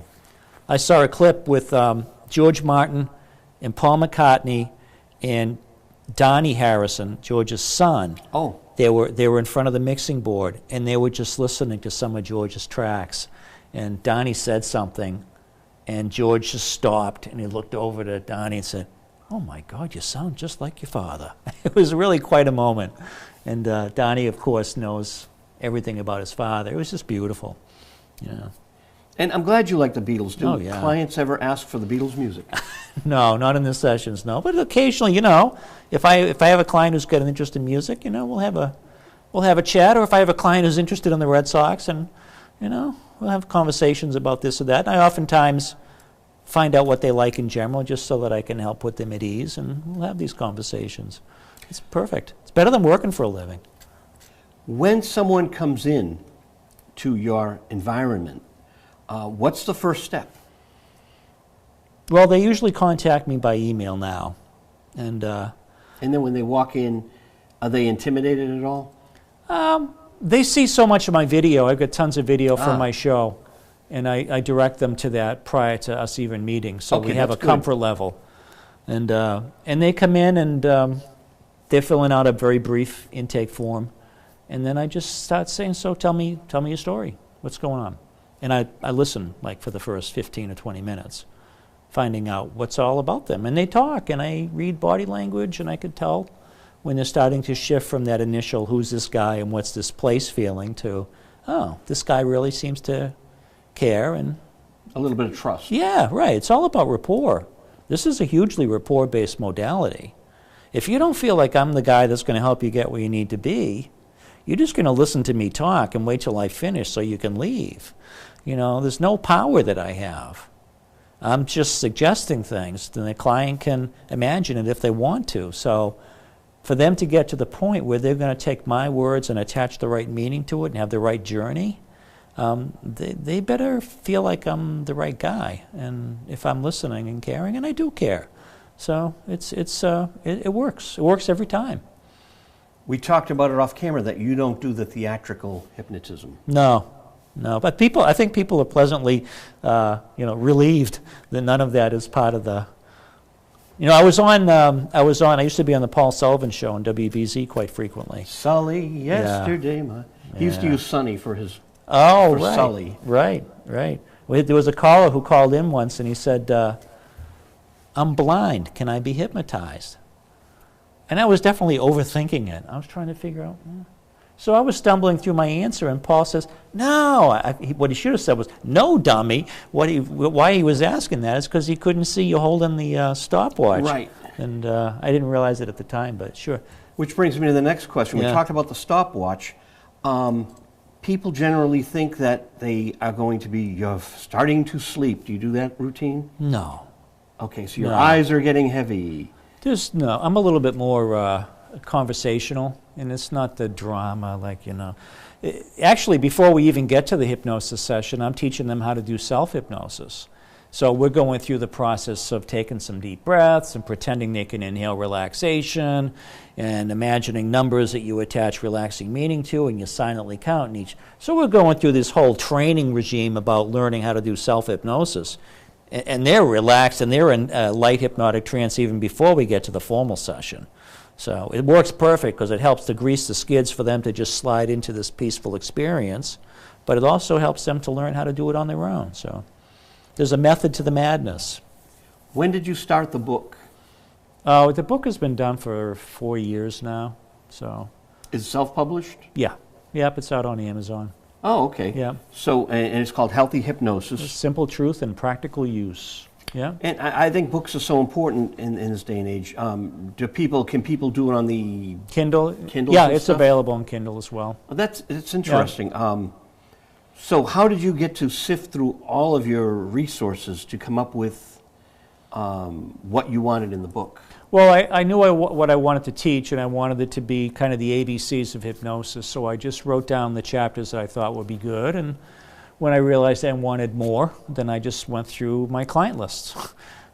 I saw a clip with George Martin and Paul McCartney and Donnie Harrison, George's son. Oh. they were in front of the mixing board, and they were just listening to some of George's tracks. And Donnie said something, and George just stopped, and he looked over to Donnie and said, "Oh my God, you sound just like your father." It was really quite a moment. And Donnie, of course, knows everything about his father. It was just beautiful. Yeah. And I'm glad you like the Beatles. Do Oh, yeah. clients ever ask for the Beatles music? No, not in the sessions, no. But occasionally, if I have a client who's got an interest in music, we'll have a chat. Or if I have a client who's interested in the Red Sox, and we'll have conversations about this or that. And I oftentimes find out what they like in general, just so that I can help put them at ease, and we'll have these conversations. It's perfect. It's better than working for a living. When someone comes in to your environment, what's the first step? Well, they usually contact me by email now, and then when they walk in, are they intimidated at all? they see so much of my video. I've got tons of video from my show, and I direct them to that prior to us even meeting, so Okay, we have a that's good. comfort level. And they come in and they're filling out a very brief intake form, and then I just start saying, "So tell me your story. What's going on?" And I listen like for the first 15 or 20 minutes, finding out what's all about them. And they talk, and I read body language, and I could tell when they're starting to shift from that initial "who's this guy and what's this place" feeling to, "Oh, this guy really seems to care." And A little bit of trust. yeah, right. It's all about rapport. This is a hugely rapport-based modality. If you don't feel like I'm the guy that's going to help you get where you need to be, you're just going to listen to me talk and wait till I finish so you can leave. There's no power that I have. I'm just suggesting things, and the client can imagine it if they want to. So for them to get to the point where they're going to take my words and attach the right meaning to it and have the right journey, they better feel like I'm the right guy, and if I'm listening and caring, and I do care. So it works. It works every time. We talked about it off camera that you don't do the theatrical hypnotism. No. But I think people are pleasantly, relieved that none of that is part of the. I used to be on the Paul Sullivan show on WVZ quite frequently. Sully, yesterday, he used to use Sonny for his. Oh, for right. Sully. Right. There was a caller who called in once, and he said, "I'm blind. Can I be hypnotized?" And I was definitely overthinking it. I was trying to figure out. So I was stumbling through my answer, and Paul says, "No." What he should have said was, "No, dummy." Why he was asking that is because he couldn't see you holding the stopwatch. Right. And I didn't realize it at the time, but sure. Which brings me to the next question. Yeah. We talked about the stopwatch. People generally think that they are going to be you're starting to sleep. Do you do that routine? No. Okay, so your No. eyes are getting heavy. No, I'm a little bit more conversational, and it's not the drama, Actually, before we even get to the hypnosis session, I'm teaching them how to do self-hypnosis. So we're going through the process of taking some deep breaths and pretending they can inhale relaxation and imagining numbers that you attach relaxing meaning to, and you silently count in each. So we're going through this whole training regime about learning how to do self-hypnosis. And they're relaxed, and they're in light hypnotic trance even before we get to the formal session. So it works perfect because it helps to grease the skids for them to just slide into this peaceful experience, but it also helps them to learn how to do it on their own. So there's a method to the madness. When did you start the book? Oh, the book has been done for 4 years now. So Is it self-published? yeah, yep, it's out on Amazon. Oh, okay. Yeah. So, and it's called Healthy Hypnosis. Simple truth and practical use. Yeah. And I think books are so important in this day and age. Can people do it on the Kindle? Kindles Yeah, and it's stuff? available on Kindle as well. It's interesting. So how did you get to sift through all of your resources to come up with what you wanted in the book? Well, I knew what I wanted to teach, and I wanted it to be kind of the ABCs of hypnosis, so I just wrote down the chapters that I thought would be good, and when I realized I wanted more, then I just went through my client lists.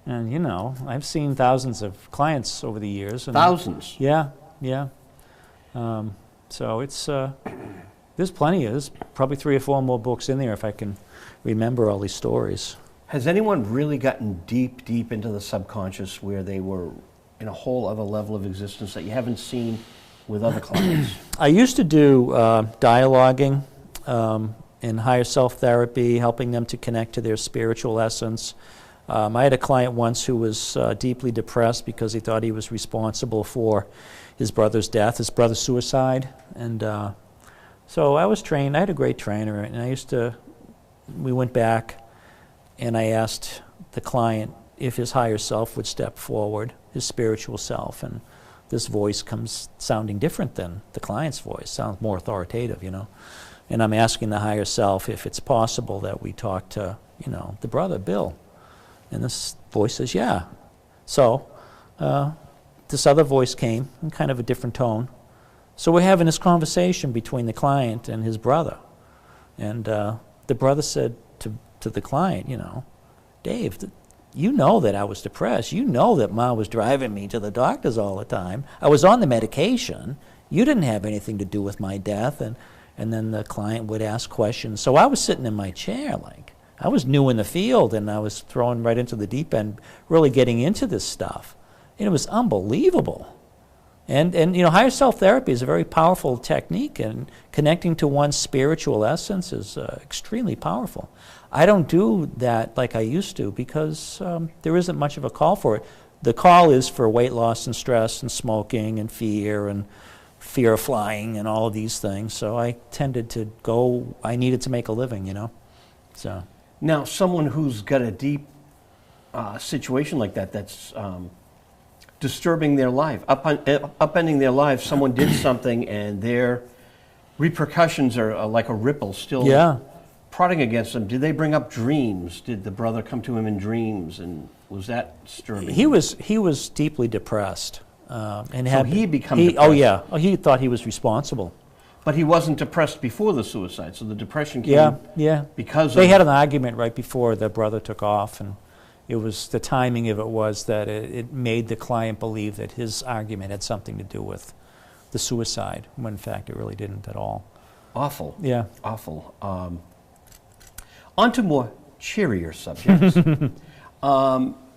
And, I've seen thousands of clients over the years. And Thousands? Yeah. So it's, there's plenty. There's probably 3 or 4 more books in there if I can remember all these stories. Has anyone really gotten deep, deep into the subconscious where they were in a whole other level of existence that you haven't seen with other clients? I used to do dialoguing in higher self therapy, helping them to connect to their spiritual essence. I had a client once who was deeply depressed because he thought he was responsible for his brother's death, his brother's suicide. And so I was trained. I had a great trainer, and we went back, and I asked the client if his higher self would step forward, his spiritual self, and this voice comes sounding different than the client's voice, sounds more authoritative, And I'm asking the higher self if it's possible that we talk to, the brother, Bill. And this voice says, yeah. So this other voice came in kind of a different tone. So we're having this conversation between the client and his brother. And the brother said to the client, Dave, you know that I was depressed. You know that Ma was driving me to the doctors all the time. I was on the medication. You didn't have anything to do with my death. And then the client would ask questions. So I was sitting in my chair like, I was new in the field, and I was thrown right into the deep end, really getting into this stuff. And it was unbelievable. And higher self therapy is a very powerful technique, and connecting to one's spiritual essence is extremely powerful. I don't do that like I used to because there isn't much of a call for it. The call is for weight loss and stress and smoking and fear of flying and all of these things. So I tended to go, I needed to make a living, So. Now, someone who's got a deep situation like that, that's disturbing their life, upending their life, someone did something and their repercussions are like a ripple still prodding against them. Did they bring up dreams? Did the brother come to him in dreams, and was that disturbing? He was deeply depressed. And so he became depressed? Oh, yeah. He thought he was responsible. But he wasn't depressed before the suicide, so the depression came because they had an argument right before the brother took off, and it was the timing of it was that it made the client believe that his argument had something to do with the suicide, when in fact it really didn't at all. Awful. Yeah. Awful. On to more cheerier subjects.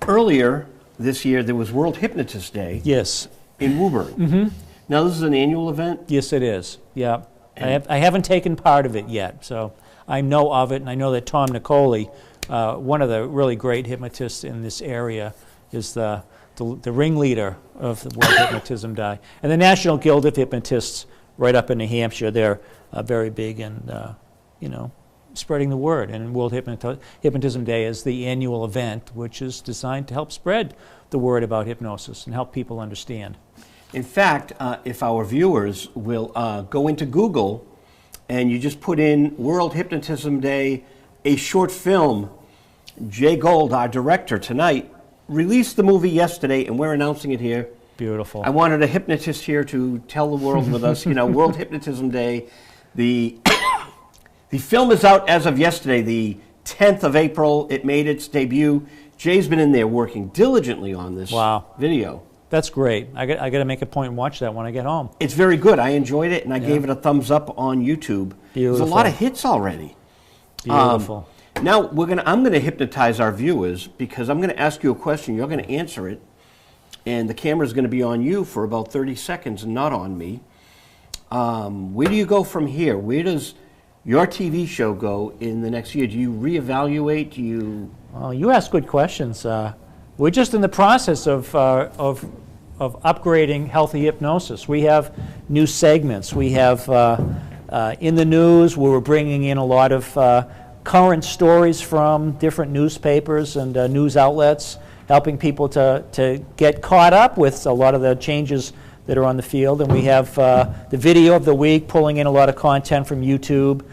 Earlier this year, there was World Hypnotist Day. Yes. In Woburn. Mm-hmm. Now, this is an annual event? Yes, it is. Yeah. I haven't taken part of it yet, so I know of it, and I know that Tom Nicoli, one of the really great hypnotists in this area, is the ringleader of the World Hypnotism Day. And the National Guild of Hypnotists right up in New Hampshire, they're very big in, spreading the word. And World Hypnotism Day is the annual event, which is designed to help spread the word about hypnosis and help people understand. In fact, if our viewers will go into Google and you just put in World Hypnotism Day, a short film, Jay Gold, our director tonight, released the movie yesterday, and we're announcing it here. Beautiful. I wanted a hypnotist here to tell the world with us, World Hypnotism Day. The film is out as of yesterday, the 10th of April. It made its debut. Jay's been in there working diligently on this video. That's great. I got to make a point and watch that when I get home. It's very good. I enjoyed it, and I gave it a thumbs up on YouTube. Beautiful. There's a lot of hits already. Beautiful. Now I'm going to hypnotize our viewers because I'm going to ask you a question. You're going to answer it, and the camera's going to be on you for about 30 seconds and not on me. Where do you go from here? Where does your TV show go in the next year? Do you reevaluate? Do you? Well, you ask good questions. We're just in the process of upgrading healthy hypnosis. We have new segments. We have in the news, we're bringing in a lot of current stories from different newspapers and news outlets, helping people to get caught up with a lot of the changes that are on the field. And we have the video of the week, pulling in a lot of content from YouTube.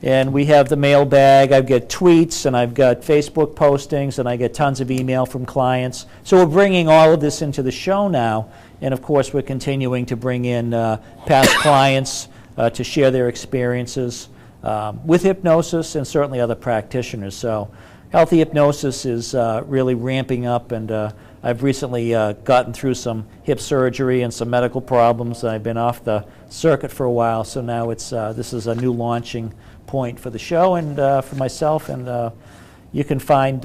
And we have the mailbag. I've got tweets, and I've got Facebook postings, and I get tons of email from clients. So we're bringing all of this into the show now. And, of course, we're continuing to bring in past clients to share their experiences with hypnosis and certainly other practitioners. So healthy hypnosis is really ramping up, and I've recently gotten through some hip surgery and some medical problems. I've been off the circuit for a while, so now this is a new launching point for the show and for myself. And you can find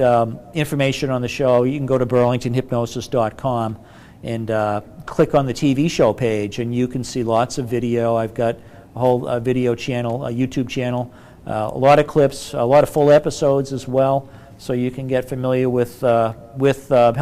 information on the show. You can go to burlingtonhypnosis.com and click on the TV show page, and you can see lots of video. I've got a whole video channel, a YouTube channel, a lot of clips, a lot of full episodes as well, so you can get familiar with the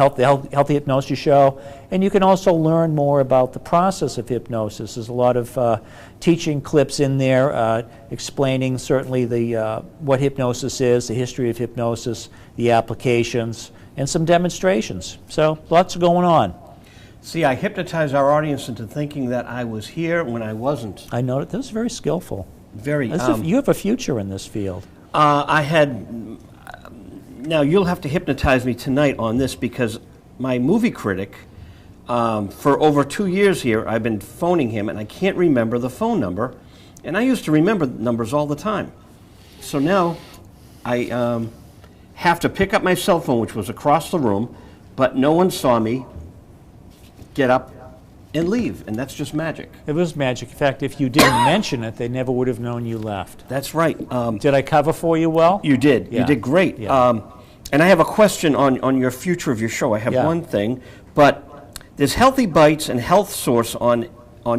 Healthy Hypnosis Show. And you can also learn more about the process of hypnosis. There's a lot of teaching clips in there explaining certainly what hypnosis is, the history of hypnosis, the applications, and some demonstrations. So lots going on. See, I hypnotized our audience into thinking that I was here when I wasn't. I know that was very skillful. Very. You have a future in this field. Now, you'll have to hypnotize me tonight on this, because my movie critic, for over 2 years here, I've been phoning him, and I can't remember the phone number. And I used to remember numbers all the time. So now I have to pick up my cell phone, which was across the room, but no one saw me get up and leave, and that's just magic. It was magic. In fact, if you didn't mention it, they never would have known you left. That's right. Did I cover for you well? You did. Yeah. You did great. Yeah. And I have a question on your future of your show. I have one thing, but there's Healthy Bites and Health Source on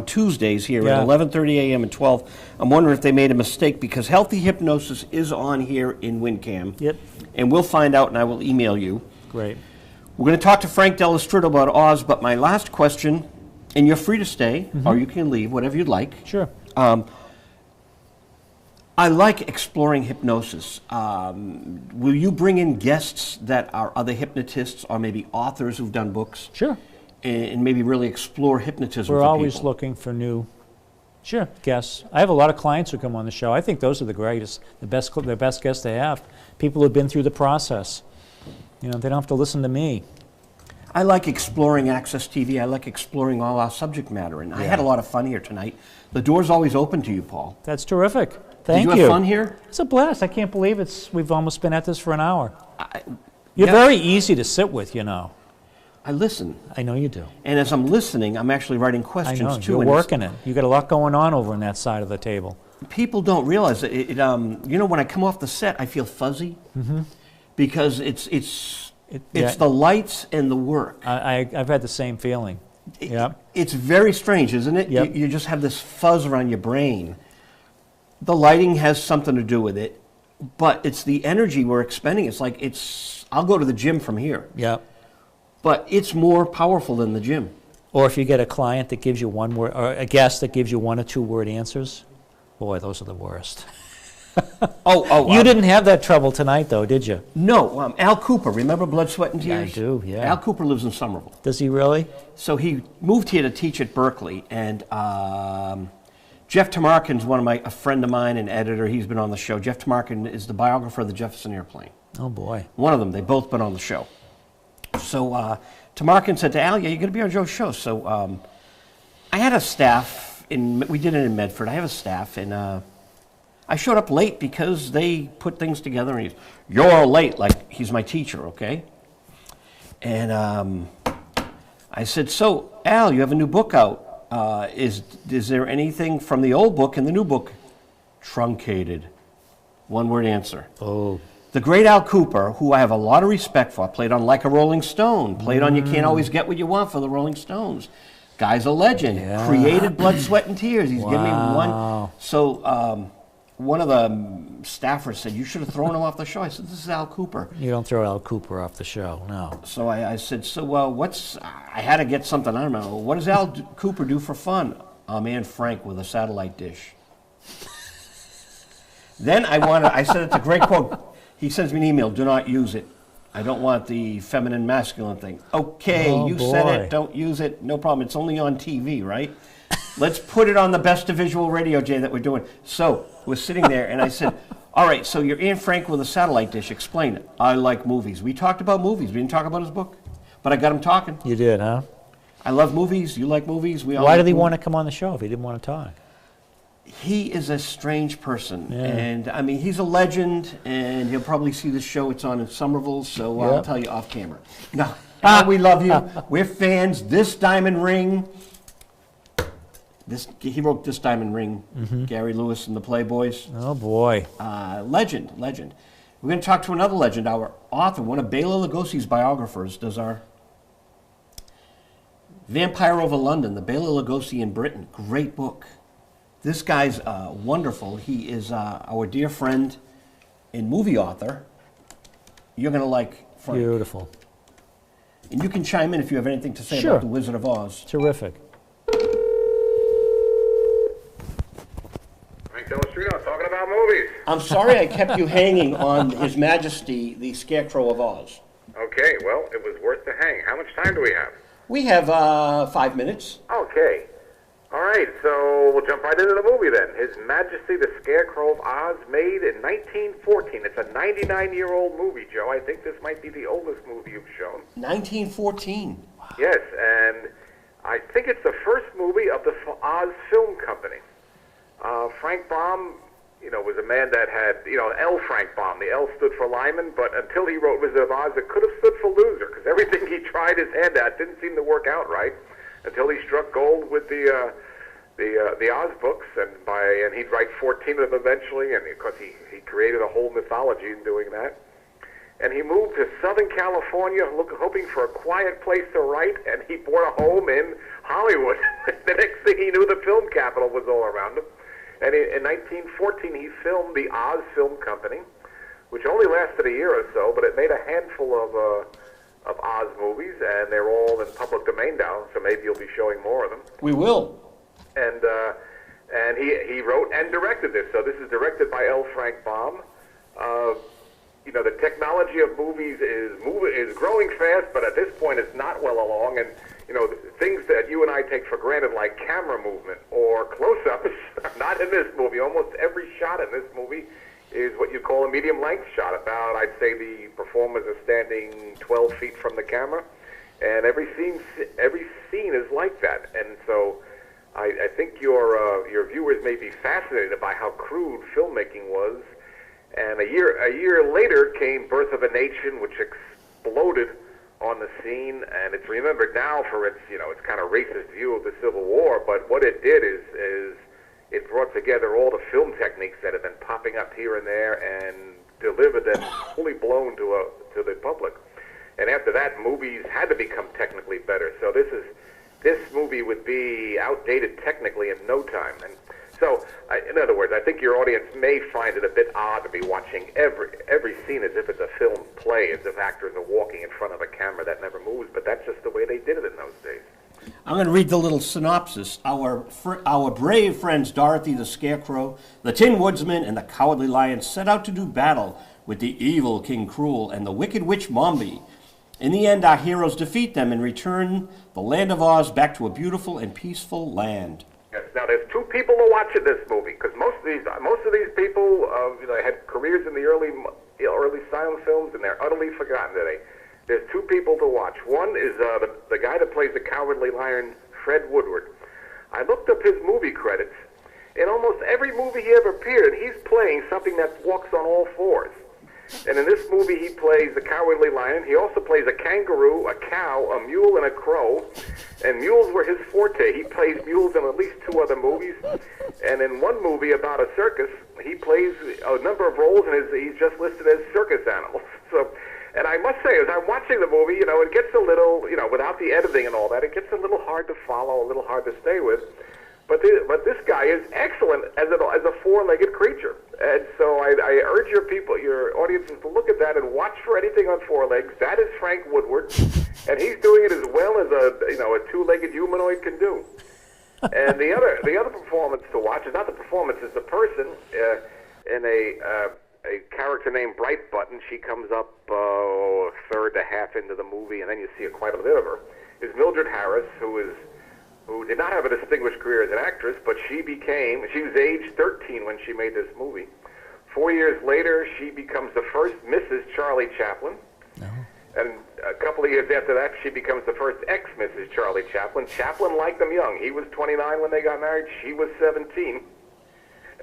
Tuesdays here at 11:30 a.m. and 12. I'm wondering if they made a mistake, because Healthy Hypnosis is on here in WinCam. Yep. And we'll find out, and I will email you. Great. We're going to talk to Frank Delastrito about Oz, but my last question, and you're free to stay, or you can leave, whatever you'd like. Sure. I like exploring hypnosis. Will you bring in guests that are other hypnotists, or maybe authors who've done books? Sure. And maybe really explore hypnotism We're for always people? looking for new guests. I have a lot of clients who come on the show. I think those are the greatest, the best guests they have. People who've been through the process. You know, they don't have to listen to me. I like exploring Access TV. I like exploring all our subject matter, and I had a lot of fun here tonight. The door's always open to you, Paul. That's terrific. Thank you. Did you have fun here? It's a blast. I can't believe we've almost been at this for an hour. You're very easy to sit with, you know. I listen. I know you do. And as I'm listening, I'm actually writing questions, I know. too. You're and working it. You got a lot going on over on that side of the table. People don't realize it. You know, when I come off the set, I feel fuzzy, because it's the lights and the work. I've had the same feeling. It's very strange, isn't it? Yep. You just have this fuzz around your brain. The lighting has something to do with it, but it's the energy we're expending. It's like I'll go to the gym from here. Yep. But it's more powerful than the gym. Or if you get a client that gives you one word, or a guest that gives you 1 or 2 word answers, boy, those are the worst. You didn't have that trouble tonight, though, did you? No. Al Cooper, remember Blood, Sweat, and Tears? I do, yeah. Al Cooper lives in Somerville. Does he really? So he moved here to teach at Berkeley, and Jeff Tamarkin's a friend of mine, an editor. He's been on the show. Jeff Tamarkin is the biographer of the Jefferson Airplane. Oh, boy. One of them. They've both been on the show. So Tamarkin said to Al, yeah, you're going to be on Joe's show. So I had a staff, we did it in Medford. I have a staff, and I showed up late because they put things together, and you're late, like he's my teacher, okay? And I said, so, Al, you have a new book out. Is there anything from the old book in the new book? Truncated. One-word answer. Oh. The great Al Cooper, who I have a lot of respect for, played on Like a Rolling Stone, played on You Can't Always Get What You Want for the Rolling Stones. Guy's a legend. Yeah. Created Blood, Sweat, and Tears. He's given me one. Wow. So one of the staffers said, you should have thrown him off the show. I said, this is Al Cooper. You don't throw Al Cooper off the show, no. So I said, I had to get something, I don't know. What does Al Cooper do for fun? Our man Frank with a satellite dish. Then I said, it's a great quote. He sends me an email, do not use it. I don't want the feminine masculine thing. Okay, you said it, don't use it, no problem. It's only on TV, right? Let's put it on the Best of Visual Radio, Jay, that we're doing. So we're sitting there, and I said, all right, so you're Aunt Frank with a satellite dish. Explain it. I like movies. We talked about movies. We didn't talk about his book. But I got him talking. You did, huh? I love movies. You like movies. We all Why like did he movies. want to come on the show if he didn't want to talk? He is a strange person. Yeah. And, I mean, he's a legend, and he'll probably see the show. It's on in Somerville, so I'll tell you off camera. No, we love you. We're fans. This diamond ring. He wrote This Diamond Ring, Gary Lewis and the Playboys. Oh, boy. Legend. We're going to talk to another legend, our author, one of Bela Lugosi's biographers, does our Vampire Over London, the Bela Lugosi in Britain. Great book. This guy's wonderful. He is our dear friend and movie author. You're going to like Frank. Beautiful. And you can chime in if you have anything to say Sure. about The Wizard of Oz. Terrific. Frank Delastrino talking about movies. I'm sorry I kept you hanging on His Majesty, the Scarecrow of Oz. Okay, well, it was worth the hang. How much time do we have? We have 5 minutes. Okay. All right, so we'll jump right into the movie then. His Majesty the Scarecrow of Oz, made in 1914. It's a 99-year-old movie, Joe. I think this might be the oldest movie you've shown. 1914. Yes, and I think it's the first movie of the Oz Film Company. Frank Baum, was a man that had, L. Frank Baum. The L stood for Lyman, but until he wrote Wizard of Oz, it could have stood for loser, because everything he tried his hand at didn't seem to work out right until he struck gold with the Oz books, and he'd write 14 of them eventually, and of course he created a whole mythology in doing that. And he moved to Southern California hoping for a quiet place to write, and he bought a home in Hollywood. The next thing he knew, the film capital was all around him. And in 1914, he filmed the Oz Film Company, which only lasted a year or so, but it made a handful of Oz movies, and they're all in public domain now, so maybe you'll be showing more of them. We will. And he wrote and directed this. So this is directed by L. Frank Baum. The technology of movies is growing fast, but at this point it's not well along. And things that you and I take for granted, like camera movement or close-ups, are not in this movie. Almost every shot in this movie is what you call a medium-length shot. About, I'd say, the performers are standing 12 feet from the camera, and every scene is like that. And so I think your viewers may be fascinated by how crude filmmaking was. And a year later came Birth of a Nation, which exploded on the scene, and it's remembered now for its its kind of racist view of the Civil War. But what it did is it brought together all the film techniques that have been popping up here and there and delivered them fully blown to the public. And after that, movies had to become technically better. So this movie would be outdated technically in no time. And so, in other words, I think your audience may find it a bit odd to be watching every scene as if it's a film play, as if actors are walking in front of a camera that never moves, but that's just the way they did it in those days. I'm going to read the little synopsis. Our brave friends Dorothy the Scarecrow, the Tin Woodsman, and the Cowardly Lion set out to do battle with the evil King Cruel and the wicked witch Mombi. In the end, our heroes defeat them and return the land of Oz back to a beautiful and peaceful land. Yes. Now, there's two people to watch in this movie, because most of these people, had careers in the early silent films, and they're utterly forgotten today. There's two people to watch. One is the guy that plays the Cowardly Lion, Fred Woodward. I looked up his movie credits. In almost every movie he ever appeared, he's playing something that walks on all fours. And in this movie, he plays the Cowardly Lion. He also plays a kangaroo, a cow, a mule, and a crow. And mules were his forte. He plays mules in at least two other movies. And in one movie about a circus, he plays a number of roles, and he's just listed as circus animals. So, and I must say, as I'm watching the movie, it gets a little, without the editing and all that, it gets a little hard to follow, a little hard to stay with. But this guy is excellent as a four-legged creature. And so I urge your audiences to look at that and watch for anything on four legs. That is Frank Woodward, and he's doing it as well as a two-legged humanoid can do. And the other performance to watch is not the performance, it's the person in a character named Bright Button. She comes up a third to half into the movie, and then you see quite a bit of her. Is Mildred Harris, who did not have a distinguished career as an actress, but she was age 13 when she made this movie. 4 years later, she becomes the first Mrs. Charlie Chaplin. No. And a couple of years after that, she becomes the first ex-Mrs. Charlie Chaplin. Chaplin liked them young. He was 29 when they got married. She was 17.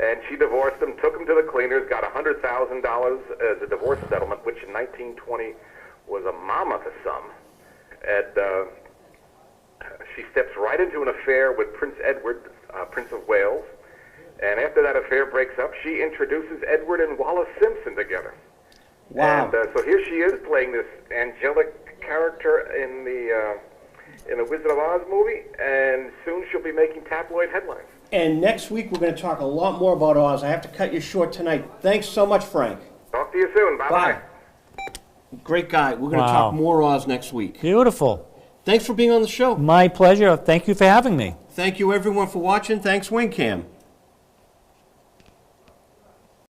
And she divorced him, took him to the cleaners, got $100,000 as a divorce settlement, which in 1920 was a mammoth sum. And she steps right into an affair with Prince Edward, Prince of Wales. And after that affair breaks up, she introduces Edward and Wallace Simpson together. Wow. And so here she is playing this angelic character in the in the Wizard of Oz movie, and soon she'll be making tabloid headlines. And next week we're going to talk a lot more about Oz. I have to cut you short tonight. Thanks so much, Frank. Talk to you soon. Bye-bye. Great guy. We're going to Wow. talk more Oz next week. Beautiful. Thanks for being on the show. My pleasure. Thank you for having me. Thank you, everyone, for watching. Thanks, WingCam.